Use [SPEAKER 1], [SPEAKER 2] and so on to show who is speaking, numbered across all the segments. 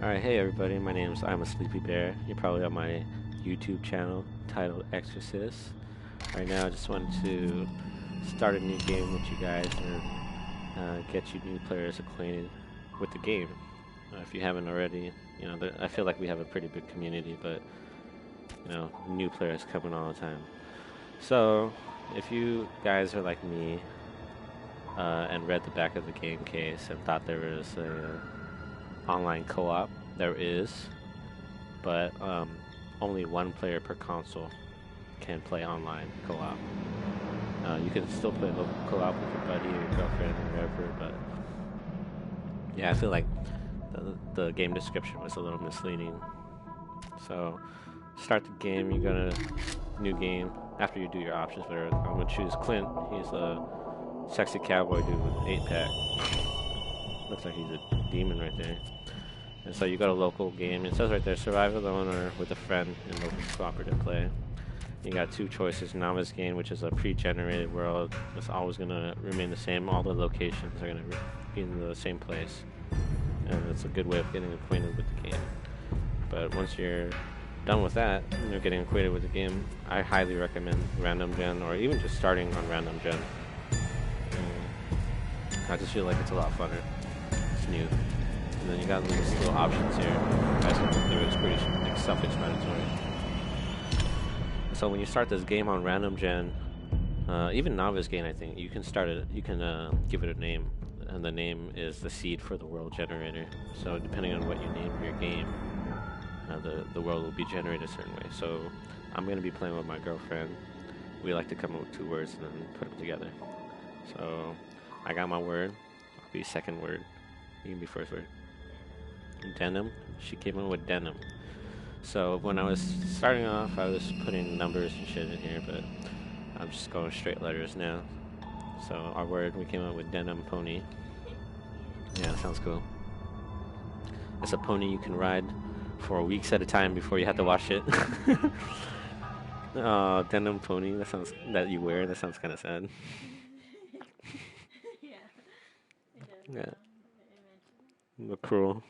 [SPEAKER 1] Alright, hey everybody, my name's I'm a Sleepy Bear. You're probably on my YouTube channel titled Exorcist. Right now I just wanted to start a new game with you guys and get you new players acquainted with the game. If you haven't already, I feel like we have a pretty big community, but new players coming all the time. So, if you guys are like me and read the back of the game case and thought there was a online co-op, there is, but only one player per console can play online co-op. You can still play local co-op with your buddy or your girlfriend or whatever, but yeah, I feel like the game description was a little misleading. So start the game, you're gonna new game. After you do your options, whatever, I'm gonna choose Clint. He's a sexy cowboy dude with an 8-pack. Looks like he's a demon right there. And so you got a local game. It says right there, survive alone or with a friend in local cooperative play. You got two choices: novice game, which is a pre-generated world. It's always gonna remain the same. All the locations are gonna be in the same place, and it's a good way of getting acquainted with the game. But once you're done with that, and you're getting acquainted with the game, I highly recommend random gen, or even just starting on random gen. I just feel like it's a lot funner. It's new. And then you got these little options here. As you can do, it's pretty self-explanatory. So when you start this game on random gen, even novice game, I think you can start it. You can give it a name, and the name is the seed for the world generator. So depending on what you name your game, the world will be generated a certain way. So I'm gonna be playing with my girlfriend. We like to come up with two words and then put them together. So I got my word. I'll be second word. You can be first word. Denim. She came in with denim. So when I was starting off, I was putting numbers and shit in here, but I'm just going straight letters now. So our word, we came up with denim pony. Yeah, that sounds cool. It's a pony you can ride for weeks at a time before you have to wash it. Denim pony. That you wear. That sounds kind of sad. Yeah. Look cruel.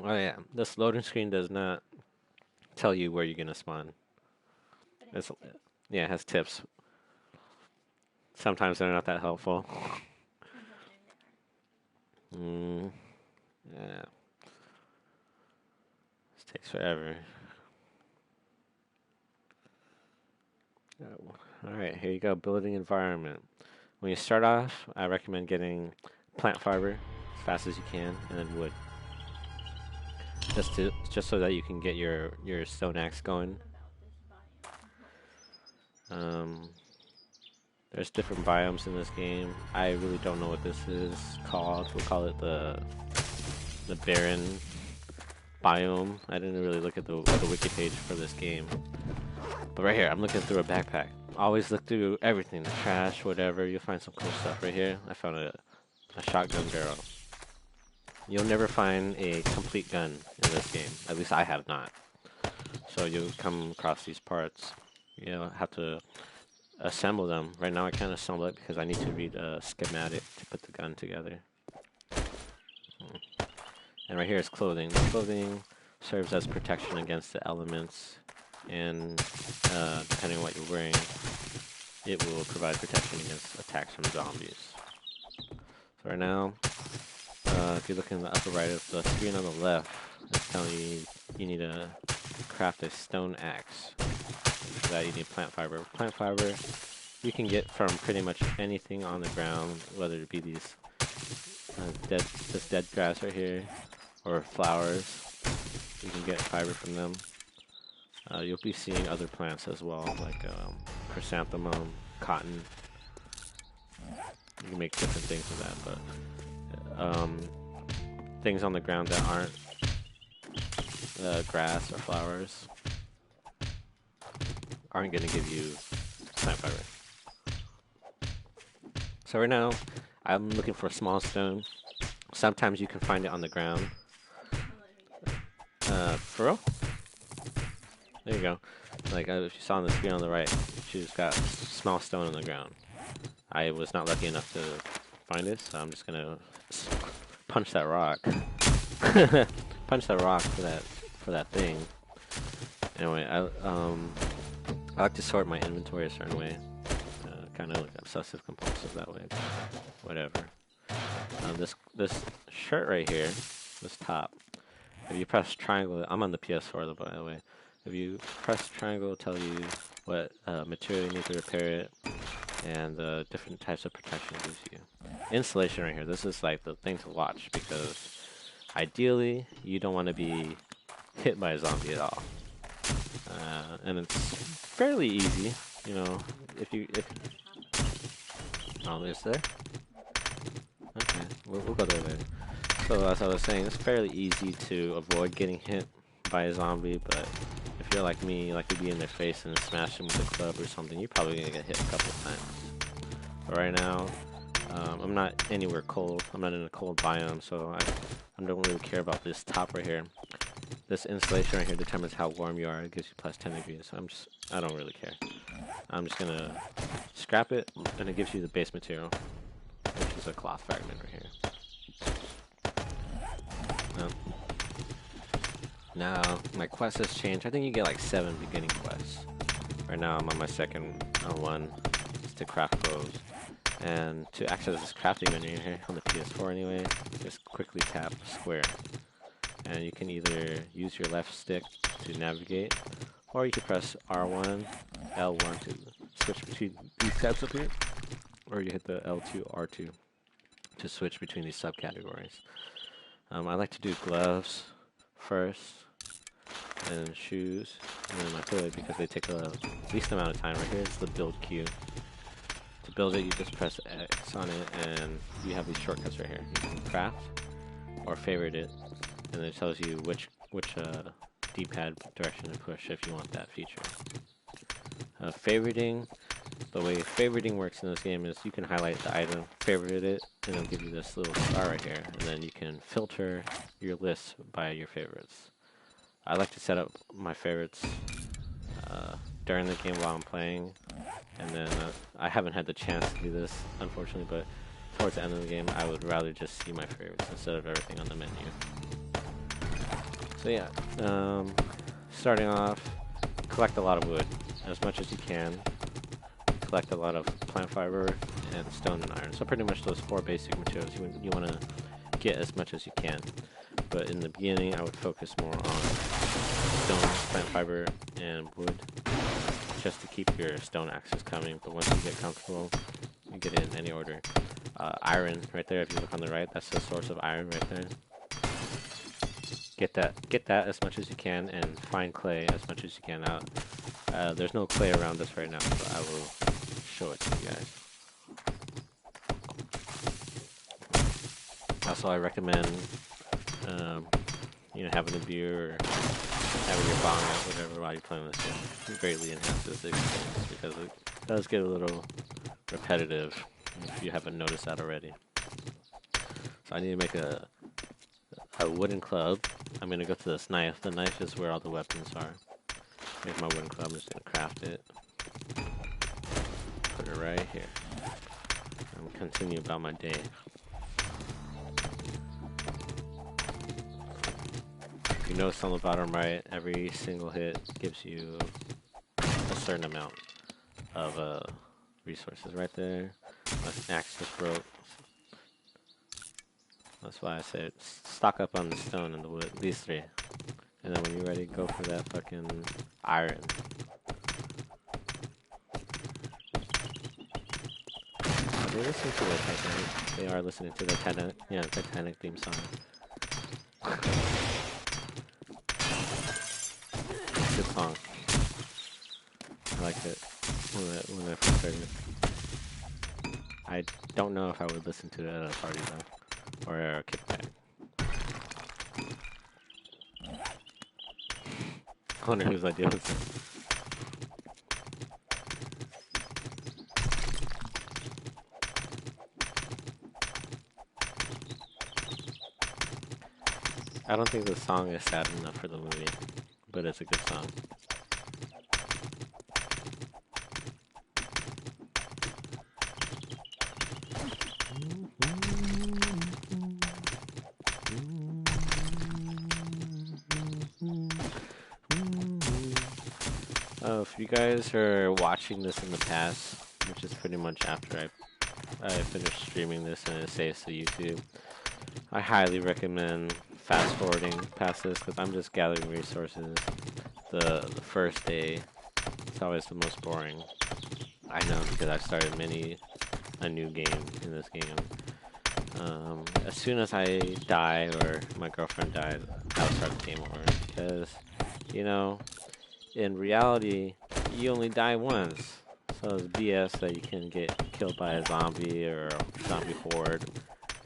[SPEAKER 1] Oh yeah, this loading screen does not tell you where you're gonna spawn. It's, yeah, it has tips. Sometimes they're not that helpful. Yeah. This takes forever. Oh. Alright, here you go, building environment. When you start off, I recommend getting plant fiber as fast as you can, and then wood. Just so that you can get your stone axe going. There's different biomes in this game. I really don't know what this is called. We'll call it the barren biome. I didn't really look at the wiki page for this game. But right here, I'm looking through a backpack. Always look through everything, the trash, whatever. You'll find some cool stuff right here. I found a shotgun barrel. You'll never find a complete gun in this game. At least I have not. So you'll come across these parts. You'll have to assemble them. Right now I can't assemble it because I need to read a schematic to put the gun together. And right here is clothing. The clothing serves as protection against the elements, and depending on what you're wearing, it will provide protection against attacks from zombies. So right now, if you look in the upper right of the screen on the left, it's telling you you need to craft a stone axe. For that you need plant fiber. Plant fiber you can get from pretty much anything on the ground, whether it be these this dead grass right here, or flowers. You can get fiber from them. You'll be seeing other plants as well, like chrysanthemum, cotton. You can make different things with that, but things on the ground that aren't grass or flowers aren't going to give you plant fiber. So right now, I'm looking for a small stone. Sometimes you can find it on the ground. For real? There you go. Like if you saw on the screen on the right, she's got a small stone on the ground. I was not lucky enough to find it, so I'm just gonna punch that rock. Punch that rock for that thing. Anyway, I like to sort my inventory a certain way. Kind of like obsessive compulsive that way. Whatever. This shirt right here, this top. If you press triangle, I'm on the PS4 though, by the way. If you press triangle, it'll tell you what material you need to repair it, and the different types of protection it gives you. Insulation right here. This is like the thing to watch because ideally you don't want to be hit by a zombie at all. And it's fairly easy, you know. Oh, it's there. Okay, we'll go there later. So as I was saying, it's fairly easy to avoid getting hit by a zombie, but if you're like me, you like to be in their face and smash them with a club or something, you're probably gonna get hit a couple of times. But right now, I'm not anywhere cold. I'm not in a cold biome, so I don't really care about this top right here. This insulation right here determines how warm you are. It gives you plus 10 degrees. So I don't really care. I'm just gonna scrap it, and it gives you the base material, which is a cloth fragment right here. Now, my quest has changed. I think you get like 7 beginning quests. Right now, I'm on my second one. It's to craft bows. And to access this crafting menu here on the PS4 anyway, just quickly tap square. And you can either use your left stick to navigate, or you can press R1, L1 to switch between these tabs up here, or you hit the L2, R2 to switch between these subcategories. I like to do gloves first, and shoes, and then my hood because they take the least amount of time. Right here is the build queue. To build it, you just press X on it, and you have these shortcuts right here. You can craft or favorite it, and it tells you which D-pad direction to push if you want that feature. Favoriting, the way favoriting works in this game is you can highlight the item, favorite it, and it'll give you this little star right here, and then you can filter your list by your favorites. I like to set up my favorites during the game while I'm playing, and then I haven't had the chance to do this, unfortunately, but towards the end of the game, I would rather just see my favorites instead of everything on the menu. So yeah, starting off, collect a lot of wood, as much as you can. Collect a lot of plant fiber and stone and iron. So pretty much those 4 basic materials you want to get as much as you can. But in the beginning, I would focus more on stone, plant fiber, and wood, just to keep your stone axes coming. But once you get comfortable, you get it in any order. Iron, right there, if you look on the right, that's the source of iron right there. Get that as much as you can, and find clay as much as you can out. There's no clay around us right now, so I will show it to you guys. Also, I recommend having a beer or having your bong out, whatever, while you're playing this game. It greatly enhances the experience because it does get a little repetitive if you haven't noticed that already. So I need to make a wooden club. I'm going to go to this knife. The knife is where all the weapons are. Make my wooden club. I'm just going to craft it. Put it right here. And continue about my day. If you notice on the bottom right, every single hit gives you a certain amount of resources right there. My axe just broke. That's why I said stock up on the stone and the wood, these 3. And then when you're ready, go for that fucking iron. Are they listening to the Titanic? They are listening to the Titanic theme song. Good song. I liked it when I first heard it. I don't know if I would listen to it at a party though, or a kickback. I wonder whose idea was it. I don't think the song is sad enough for the movie, but it's a good song. if you guys are watching this in the past, which is pretty much after I finished streaming this and it saves to YouTube, I highly recommend fast forwarding past this because I'm just gathering resources. The first day, it's always the most boring. I know because I've started a new game in this game. As soon as I die or my girlfriend dies, I'll start the game over because, you know, in reality, you only die once. So it's BS that you can get killed by a zombie or a zombie horde,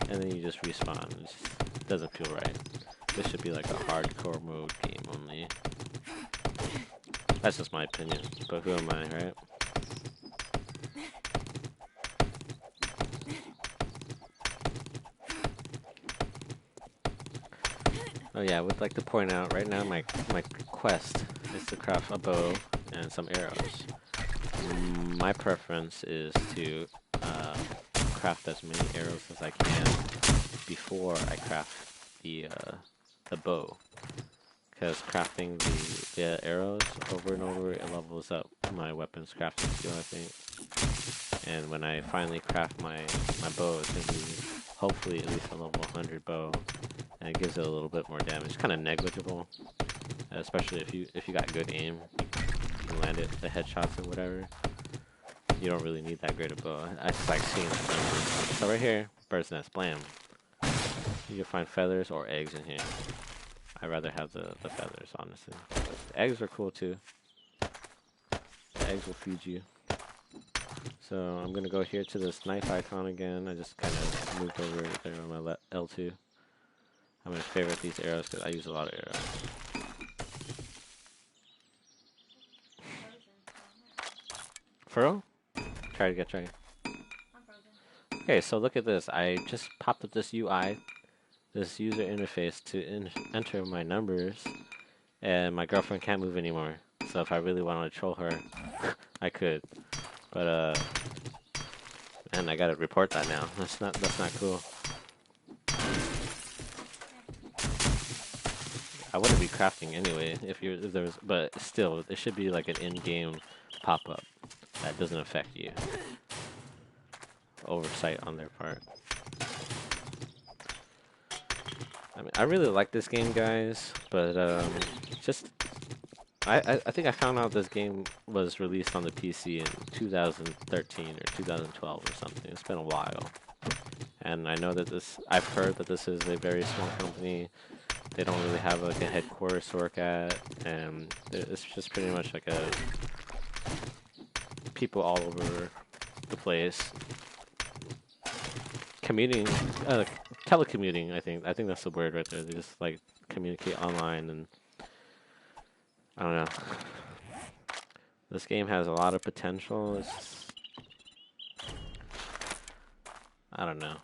[SPEAKER 1] and then you just respawn. It just doesn't feel right. This should be like a hardcore mode game only. That's just my opinion, but who am I, right? Oh yeah, I would like to point out right now my quest is to craft a bow and some arrows. My preference is to craft as many arrows as I can before I craft the bow, because crafting the arrows over and over, it levels up my weapons crafting skill, I think. And when I finally craft my bow, it's gonna be hopefully at least a level 100 bow. And it gives it a little bit more damage. It's kind of negligible, especially if you got good aim and land it the headshots or whatever. You don't really need that great a bow. I just like seeing that number. So right here, bird's nest, blam. You can find feathers or eggs in here. I'd rather have the feathers, honestly. But the eggs are cool too. The eggs will feed you. So I'm gonna go here to this knife icon again. I just kind of moved over there on my L2. I'm gonna favorite these arrows because I use a lot of arrows. For real? Try to get try. Okay, so look at this. I just popped up this UI, this user interface to enter my numbers, and my girlfriend can't move anymore. So if I really wanted to troll her, I could. But and I gotta report that now. That's not cool. I wouldn't be crafting anyway if there was, but still, there should be like an in-game pop-up that doesn't affect you. Oversight on their part. I mean, I really like this game, guys, but just I think I found out this game was released on the PC in 2013 or 2012 or something. It's been a while, and I know that I've heard that this is a very small company. They don't really have like a headquarters to work at, and it's just pretty much like people all over the place. Commuting, telecommuting. I think that's the word right there. They just like communicate online, and I don't know. This game has a lot of potential. I don't know.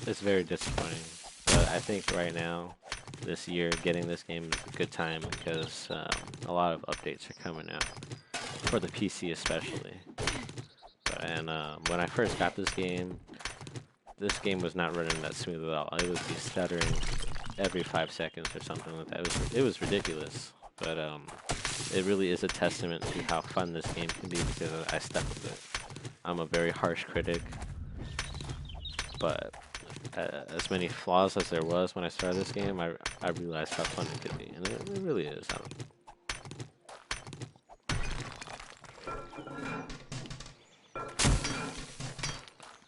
[SPEAKER 1] It's very disappointing, but I think right now, this year, getting this game is a good time because a lot of updates are coming out, for the PC especially. And when I first got this game was not running that smooth at all. It would be stuttering every 5 seconds or something like that. It was ridiculous, but it really is a testament to how fun this game can be because I stuck with it. I'm a very harsh critic, but as many flaws as there was when I started this game, I realized how fun it could be, and it really is.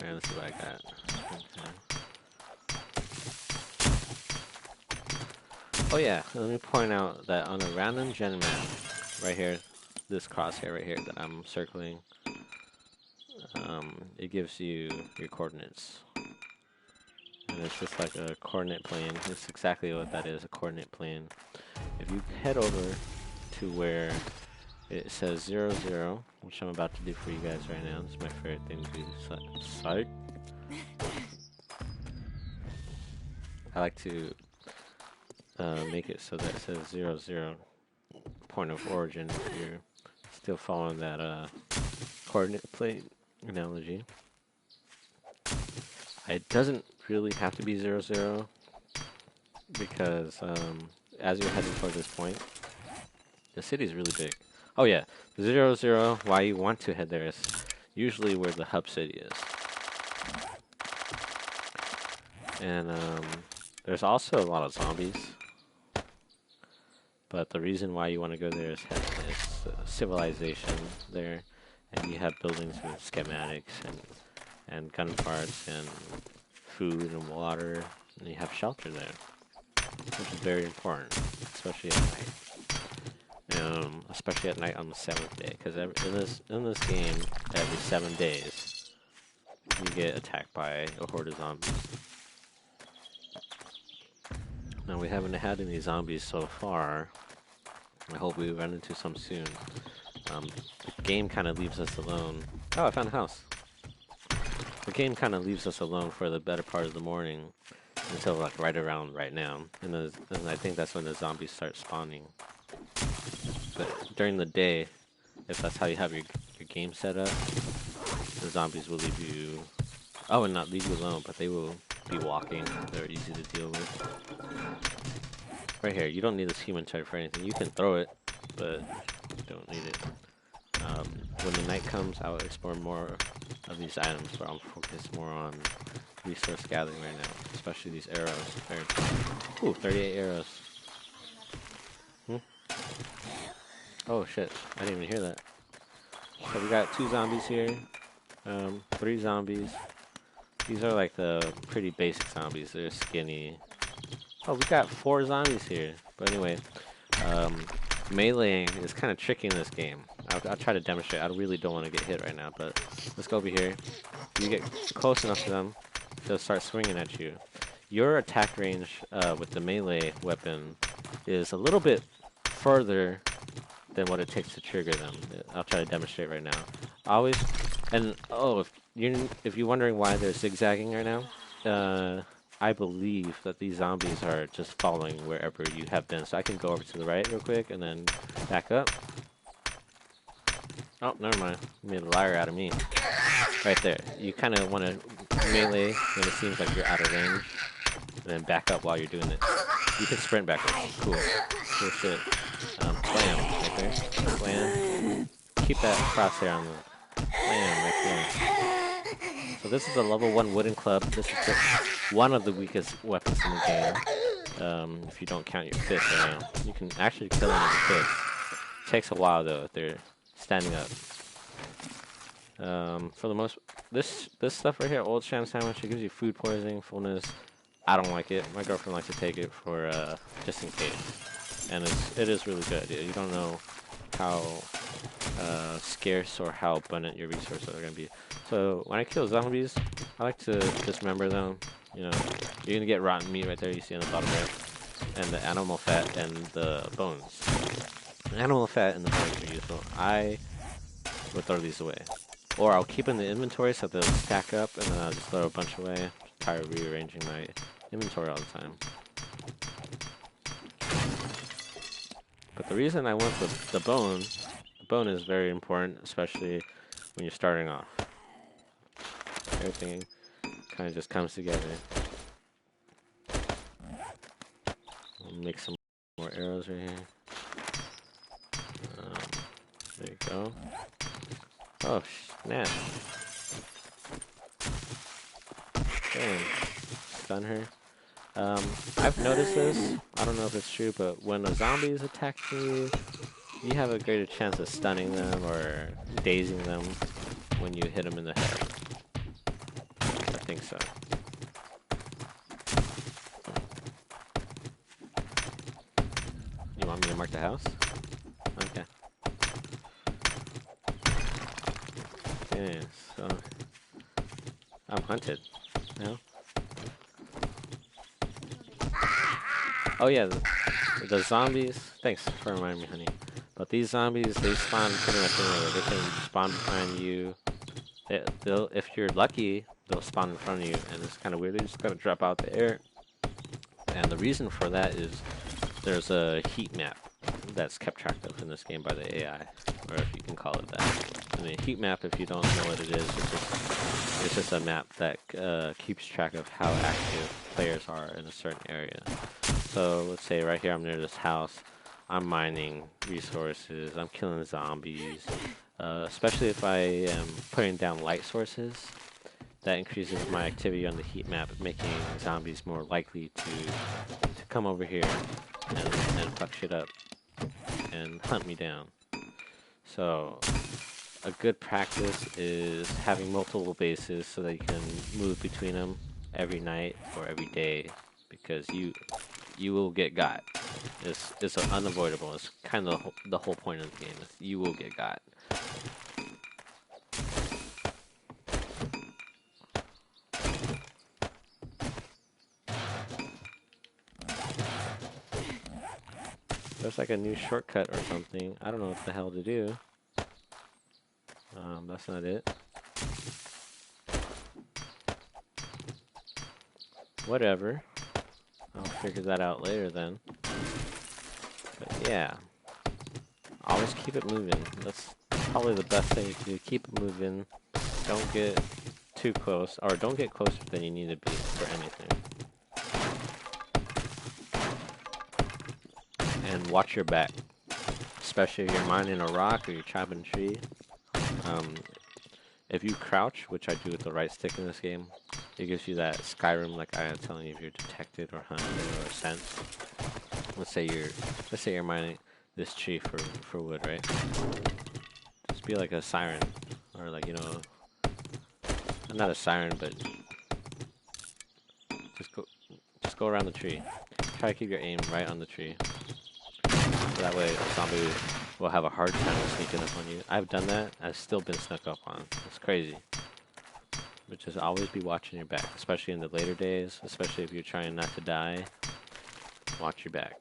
[SPEAKER 1] Man, let's see what I got. Okay. Oh yeah, let me point out that on a random gen map, right here, this crosshair right here that I'm circling, it gives you your coordinates. And it's just like a coordinate plane. It's exactly what that is, a coordinate plane. If you head over to where it says 0, 0, which I'm about to do for you guys right now. This is my favorite thing to do. Psych. I like to make it so that it says 0, 0, point of origin if you're still following that coordinate plane analogy. It doesn't really have to be 0, 0 because as you're heading toward this point, The city's really big. Oh yeah, 0, 0. Why you want to head there is usually where the hub city is. And there's also a lot of zombies. But the reason why you want to go there is civilization there, and you have buildings with schematics and gun parts and food and water, and you have shelter there, which is very important, especially at night. Especially at night on the 7th day, because in this game, every 7 days, you get attacked by a horde of zombies. Now we haven't had any zombies so far. I hope we run into some soon. The game kind of leaves us alone. Oh, I found a house. The game kind of leaves us alone for the better part of the morning until like right around right now, and I think that's when the zombies start spawning. But during the day, if that's how you have your game set up, the zombies will leave you. Oh, and not leave you alone, but they will be walking. They're easy to deal with. Right here, you don't need this human turret for anything. You can throw it, but you don't need it. When the night comes, I'll explore more of these items, but I'm focused more on resource gathering right now, especially these arrows. Ooh, 38 arrows. Oh shit, I didn't even hear that. So we got 2 zombies here, 3 zombies. These are like the pretty basic zombies. They're skinny. Oh, we got 4 zombies here. But anyway, meleeing is kind of tricky in this game. I'll try to demonstrate. I really don't want to get hit right now, but let's go over here. You get close enough to them, they'll start swinging at you. Your attack range with the melee weapon is a little bit further than what it takes to trigger them. I'll try to demonstrate right now. Always, and oh, if you're wondering why they're zigzagging right now, I believe that these zombies are just following wherever you have been. So I can go over to the right real quick and then back up. Oh, never mind. You made a liar out of me. Right there. You kind of want to melee when it seems like you're out of range, and then back up while you're doing it. You can sprint backwards. Cool. Cool shit. Slam right there. Slam. Keep that crosshair on the slam right there. So this is a level 1 wooden club. This is just one of the weakest weapons in the game. If you don't count your fist right now. You can actually kill them with your fist. Takes a while though if they're standing up. For the most, this stuff right here, old sham sandwich, it gives you food poisoning, fullness. I don't like it. My girlfriend likes to take it for just in case, and it is really good. You don't know how scarce or how abundant your resources are gonna be. So when I kill zombies, I like to dismember them. You know, you're gonna get rotten meat right there. You see on the bottom right, and the animal fat and the bones. The animal fat and the bones are useful. I would throw these away. Or I'll keep in the inventory so they'll stack up, and then I'll just throw a bunch away. I'm tired of rearranging my inventory all the time. But the reason I went with the bone is very important, especially when you're starting off. Everything kind of just comes together. I'll make some more arrows right here. There you go. Oh, snap. Damn. Stun her. I've noticed this. I don't know if it's true, but when a zombie is attacking you, you have a greater chance of stunning them or dazing them when you hit them in the head. I think so. You want me to mark the house? Okay. Yeah, so I'm hunted. No? Oh yeah, the zombies. Thanks for reminding me, honey. But these zombies, they spawn pretty much anywhere. They can spawn behind you. They'll, if you're lucky, they'll spawn in front of you, and it's kind of weird. They just gotta drop out the air. And the reason for that is there's a heat map that's kept track of in this game by the AI, or if you can call it that. And the heat map, if you don't know what it is, it's just a map that keeps track of how active players are in a certain area. So let's say right here I'm near this house. I'm mining resources, I'm killing zombies, especially if I am putting down light sources. That increases my activity on the heat map, making zombies more likely to come over here and fuck shit up and hunt me down. So a good practice is having multiple bases so that you can move between them every night or every day, because you will get got. It's unavoidable. It's kind of the whole point of the game. Is you will get got. There's like a new shortcut or something. I don't know what the hell to do. That's not it. Whatever. I'll figure that out later then. But yeah. Always keep it moving. That's probably the best thing you can do. Keep it moving. Don't get too close, or don't get closer than you need to be for anything. And watch your back. Especially if you're mining a rock or you're chopping a tree. If you crouch, which I do with the right stick in this game, it gives you that Skyrim, like I am telling you, if you're detected or hunted or sensed. Let's say you're mining this tree for wood, right? Just be like a siren, or like, you know, not a siren, but just go around the tree. Try to keep your aim right on the tree. So that way a zombie will have a hard time sneaking up on you. I've done that. I've still been snuck up on. It's crazy. But just always be watching your back, especially in the later days, especially if you're trying not to die. Watch your back.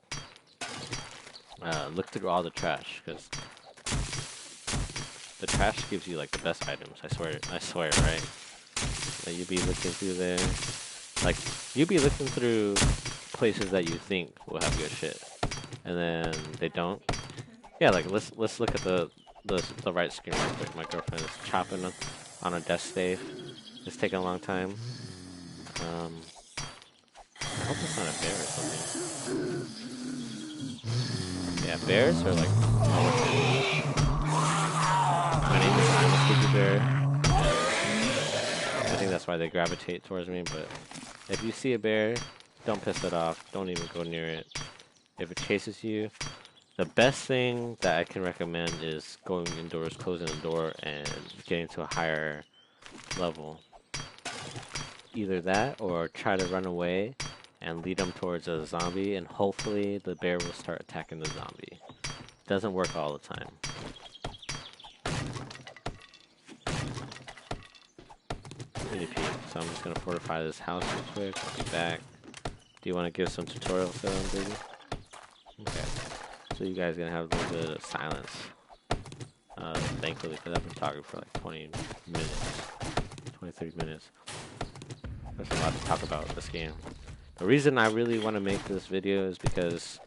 [SPEAKER 1] Look through all the trash, because the trash gives you like the best items. I swear, right? Like, you'll be looking through there. Like, you'll be looking through places that you think will have good shit, and then they don't. Yeah, like let's look at the right screen real quick. My girlfriend is chopping on a desk stave. It's taking a long time. I hope it's not a bear or something. Yeah, bears are like my name is I'm a Sleepy Bear. I think that's why they gravitate towards me, but if you see a bear, don't piss it off. Don't even go near it. If it chases you, the best thing that I can recommend is going indoors, closing the door, and getting to a higher level. Either that, or try to run away and lead them towards a zombie, and hopefully the bear will start attacking the zombie. Doesn't work all the time. Mini peek. So I'm just gonna fortify this house real quick. I'll be back. Do you want to give some tutorials to them, baby? Okay. So you guys are gonna have a little bit of silence. Thankfully, because I've been talking for like 20 minutes, 30 minutes. There's a lot to talk about this game. The reason I really want to make this video is because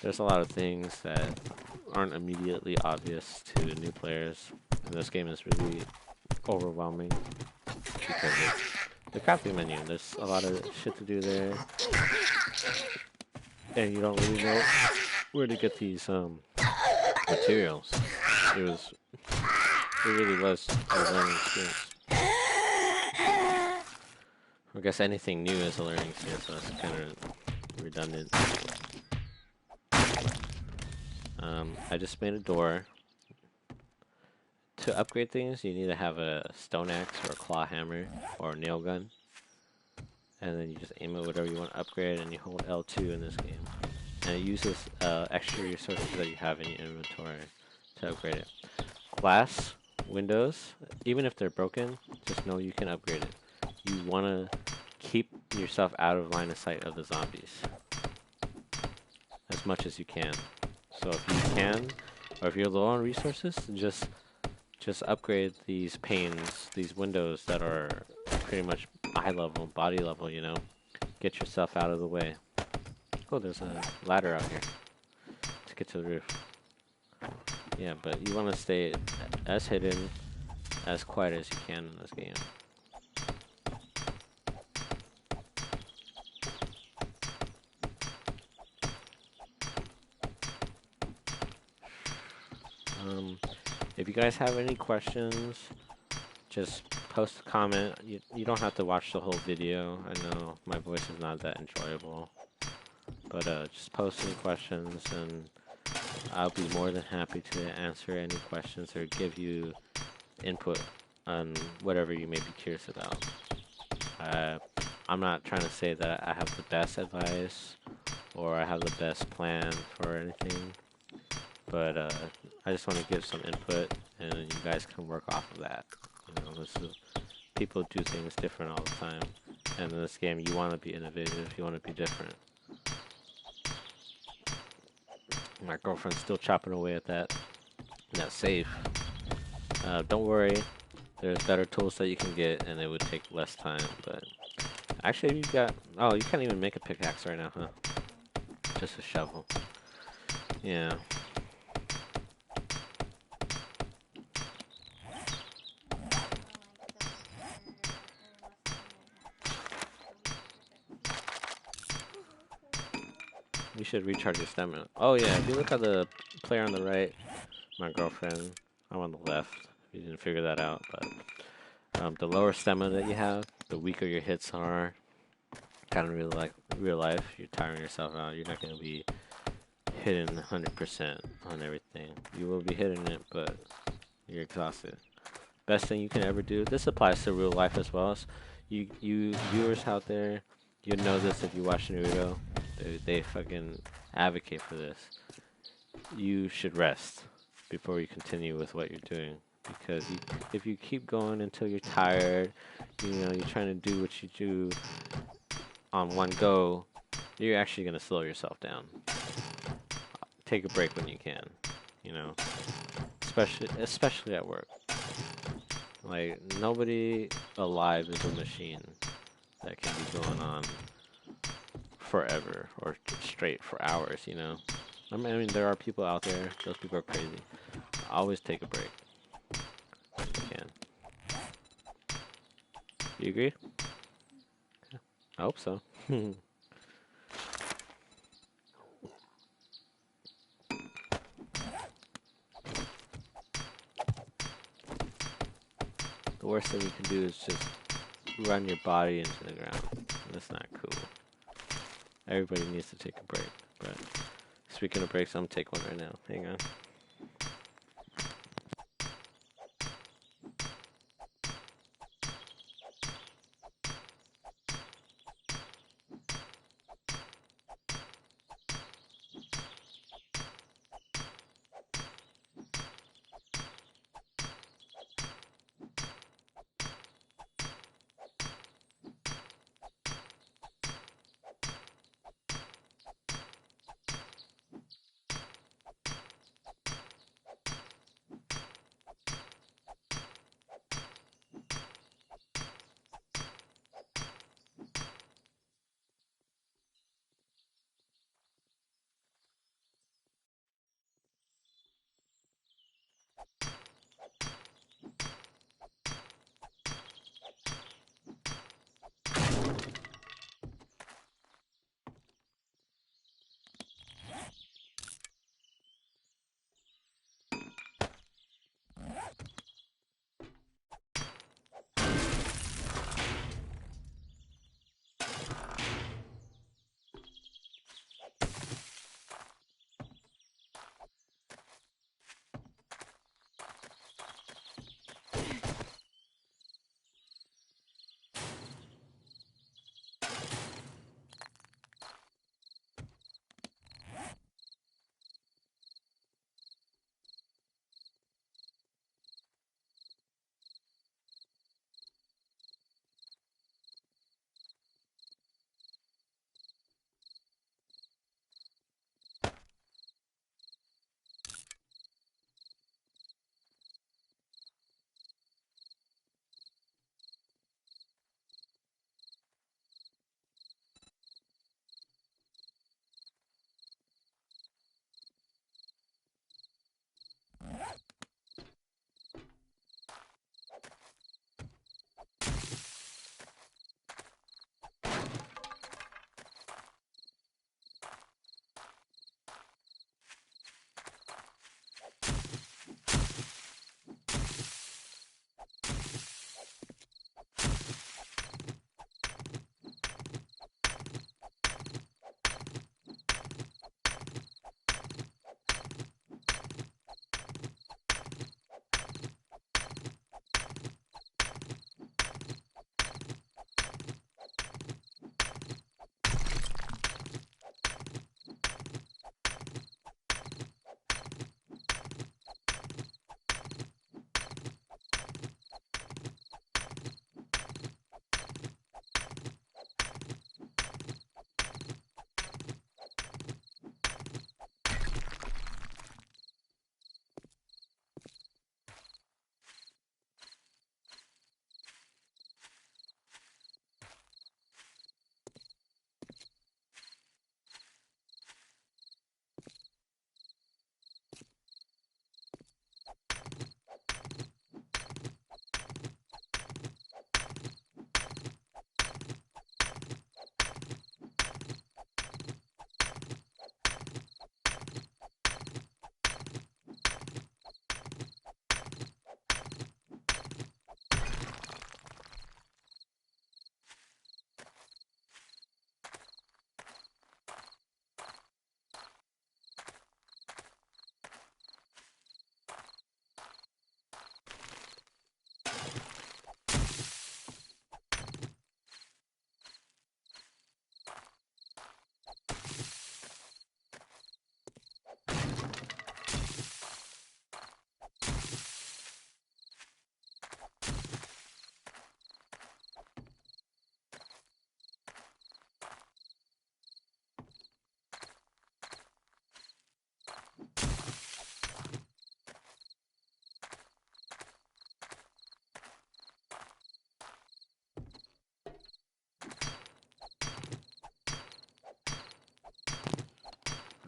[SPEAKER 1] there's a lot of things that aren't immediately obvious to new players, and this game is really overwhelming because of the crafting menu. There's a lot of shit to do there, and you don't really know where to get these materials. It really was a learning experience. I guess anything new is a learning experience, so it's kind of redundant. I just made a door. To upgrade things, you need to have a stone axe or a claw hammer or a nail gun. And then you just aim at whatever you want to upgrade, and you hold L2 in this game. And it uses extra resources that you have in your inventory to upgrade it. Glass, windows, even if they're broken, just know you can upgrade it. You want to keep yourself out of line of sight of the zombies as much as you can. So if you can, or if you're low on resources, just upgrade these panes, these windows that are pretty much eye level, body level, you know. Get yourself out of the way. Oh, there's a ladder out here to get to the roof. Yeah, but you want to stay as hidden, as quiet as you can in this game. If you guys have any questions, just post a comment. You don't have to watch the whole video. I know my voice is not that enjoyable, but just post any questions, and I'll be more than happy to answer any questions or give you input on whatever you may be curious about. Uh, I'm not trying to say that I have the best advice or I have the best plan for anything, but I just want to give some input, and you guys can work off of that. People do things different all the time, and in this game, you want to be innovative, you want to be different. My girlfriend's still chopping away at that safe. Don't worry, there's better tools that you can get, and it would take less time. But actually, you got you can't even make a pickaxe right now, huh? Just a shovel. Yeah. You should recharge your stamina. Oh yeah, if you look at the player on the right, my girlfriend, I'm on the left. If you didn't figure that out, but the lower stamina that you have, the weaker your hits are. Kind of really like real life, you're tiring yourself out. You're not gonna be hitting 100% on everything. You will be hitting it, but you're exhausted. Best thing you can ever do. This applies to real life as well. So you viewers out there, you know this if you watch Naruto. They fucking advocate for this. You should rest before you continue with what you're doing, because if you keep going until you're tired, you're trying to do what you do on one go, you're actually gonna slow yourself down. Take a break when you can, especially at work. Like, nobody alive is a machine that can be going on forever or straight for hours. I mean, there are people out there, those people are crazy. Always take a break when you can. You agree? I hope so. The worst thing you can do is just run your body into the ground. That's not cool. Everybody needs to take a break. But speaking of breaks, I'm gonna take one right now. Hang on.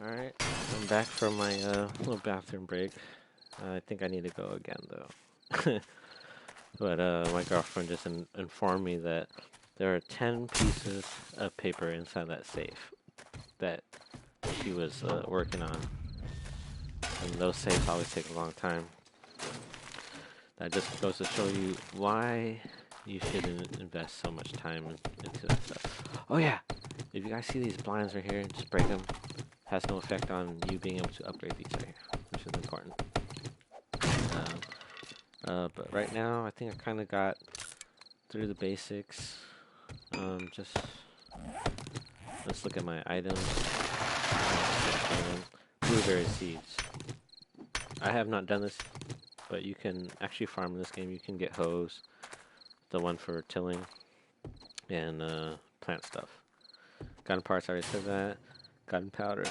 [SPEAKER 1] Alright, I'm back from my little bathroom break. I think I need to go again though. But my girlfriend just informed me that there are 10 pieces of paper inside that safe that she was working on. And those safes always take a long time. That just goes to show you why you shouldn't invest so much time into that stuff. Oh yeah, if you guys see these blinds right here, just break them. Has no effect on you being able to upgrade these right here, which is important. But right now, I think I kind of got through the basics. Just let's look at my items. Blueberry seeds. I have not done this, but you can actually farm in this game. You can get hoes, the one for tilling, and plant stuff. Gun parts, I already said that. Gunpowder.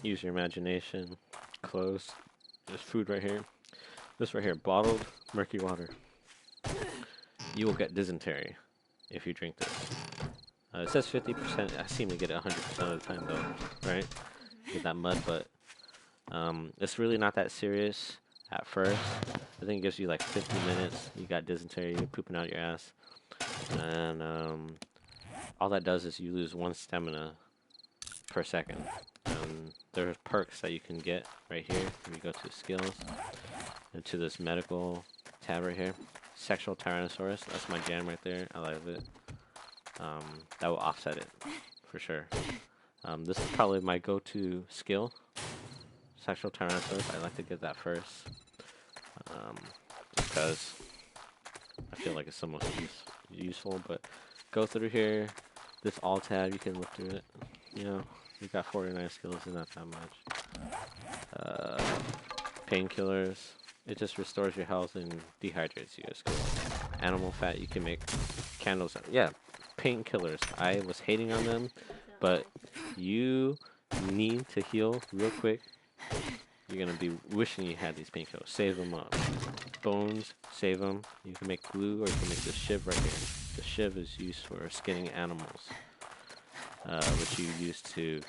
[SPEAKER 1] Use your imagination. Clothes. There's food right here. This right here, bottled murky water. You will get dysentery if you drink this. It says 50%. I seem to get it 100% of the time though, right? Get that mud, but it's really not that serious at first. I think it gives you like 50 minutes. You got dysentery, you're pooping out your ass, and all that does is you lose 1 stamina per second. There's perks that you can get right here. If you go to skills and to this medical tab right here, sexual tyrannosaurus. That's my jam right there. I love it. That will offset it for sure. This is probably my go-to skill. Sexual tyrannosaurus. I like to get that first because I feel like it's the most useful. But go through here. This alt tab, you can look through it. You know, you got 49 skills, and not that much. Painkillers. It just restores your health and dehydrates you. It's cool. Animal fat, you can make candles. Yeah, painkillers. I was hating on them, but you need to heal real quick. You're gonna be wishing you had these painkillers. Save them up. Bones, save them. You can make glue, or you can make the shiv right here. The shiv is used for skinning animals, which you use to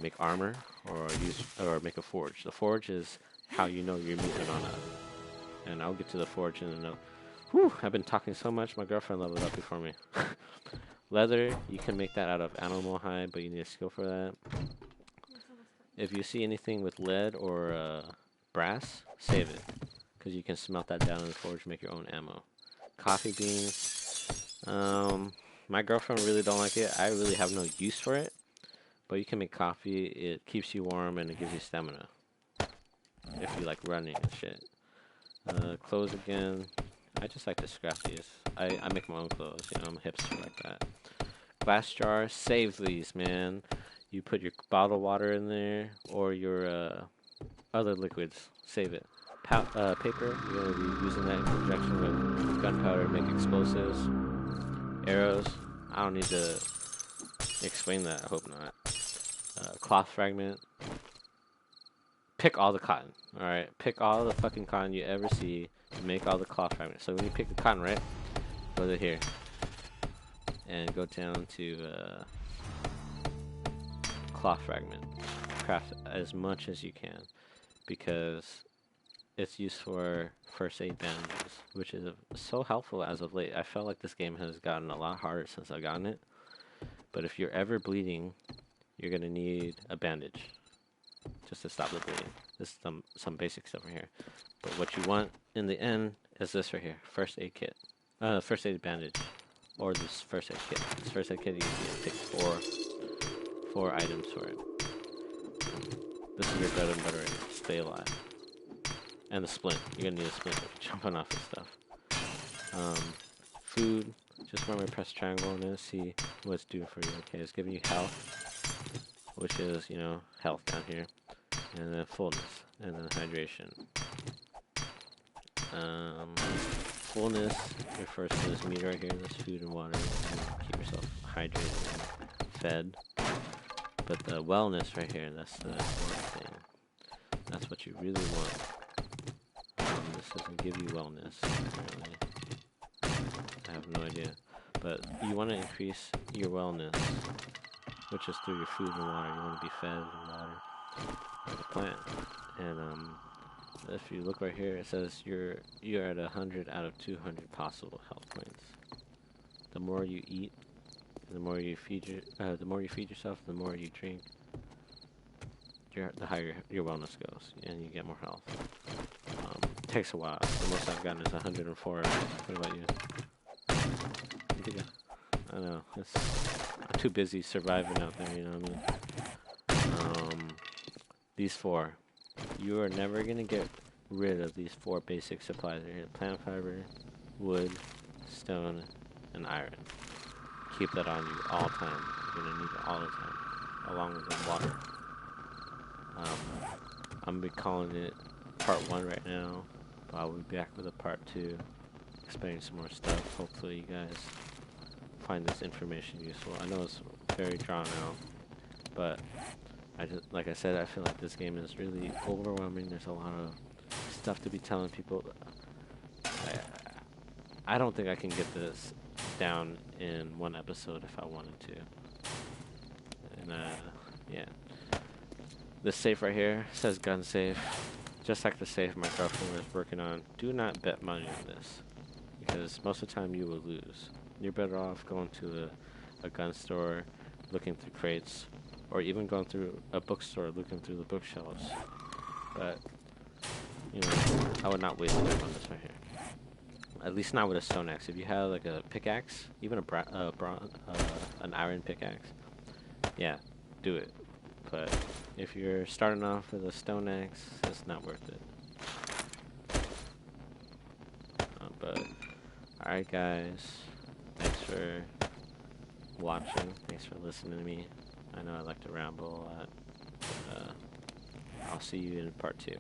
[SPEAKER 1] make armor or make a forge. The forge is how you know you're moving on up. And I'll get to the forge in a note. Whew, I've been talking so much, my girlfriend leveled up before me. Leather, you can make that out of animal hide, but you need a skill for that. If you see anything with lead or brass, save it. Because you can smelt that down in the forge and make your own ammo. Coffee beans. My girlfriend really don't like it. I really have no use for it. But you can make coffee. It keeps you warm and it gives you stamina. If you like running and shit. Clothes again. I just like to scrap these. I make my own clothes. You know, I'm a hipster like that. Glass jar. Save these, man. You put your bottled water in there or your other liquids. Save it. Paper. You're going to be using that in conjunction with gunpowder to make explosives. Arrows. I don't need to explain that. I hope not. Cloth fragment. Pick all the cotton. Alright, pick all the fucking cotton you ever see to make all the cloth fragments. So when you pick the cotton, right, go to here. And go down to cloth fragment. Craft as much as you can. Because it's used for first aid bandages, which is so helpful as of late. I felt like this game has gotten a lot harder since I've gotten it. But if you're ever bleeding, you're going to need a bandage. Just to stop the bleeding. This is some basic stuff right here. But what you want in the end is this right here. First aid kit. First aid bandage. Or this first aid kit. This first aid kit, you can take four items for it. This is your bread and butter right here. Stay alive. And the splint. You're gonna need a splint if you're jumping off this stuff. Food. Just remember to press triangle on it. See what it's doing for you. Okay, it's giving you health. Which is, you know, health down here. And then fullness. And then hydration. Fullness refers to this meter right here. This food and water. And keep yourself hydrated and fed. But the wellness right here, that's the important thing. That's what you really want. This doesn't give you wellness, apparently. I have no idea. But you want to increase your wellness, which is through your food and water. You want to be fed and water. like a plant. And if you look right here, it says you're at 100 out of 200 possible health points. The more you eat, the more you feed yourself, the more you drink, the higher your wellness goes, and you get more health. It takes a while. The most I've gotten is 104. What about you? Yeah. I know. I'm too busy surviving out there, you know what I mean? These four. You are never going to get rid of these four basic supplies right here. Plant fiber, wood, stone, and iron. Keep that on you all the time. You're going to need it all the time. Along with the water. I'm going to be calling it part 1 right now. But I'll be back with a part 2. Explaining some more stuff. Hopefully you guys find this information useful. I know it's very drawn out. But like I said, I feel like this game is really overwhelming. There's a lot of stuff to be telling people. I don't think I can get this down in one episode if I wanted to. And yeah. This safe right here says gun safe. Just like the safe my girlfriend was working on. Do not bet money on this, because most of the time you will lose. You're better off going to a gun store, looking through crates, or even going through a bookstore looking through the bookshelves. But, you know, I would not waste time on this right here. At least not with a stone axe. If you have like a pickaxe, even an iron pickaxe, yeah, do it. But if you're starting off with a stone axe, it's not worth it. But, alright guys, thanks for watching, thanks for listening to me. I know I like to ramble a lot, but I'll see you in part 2.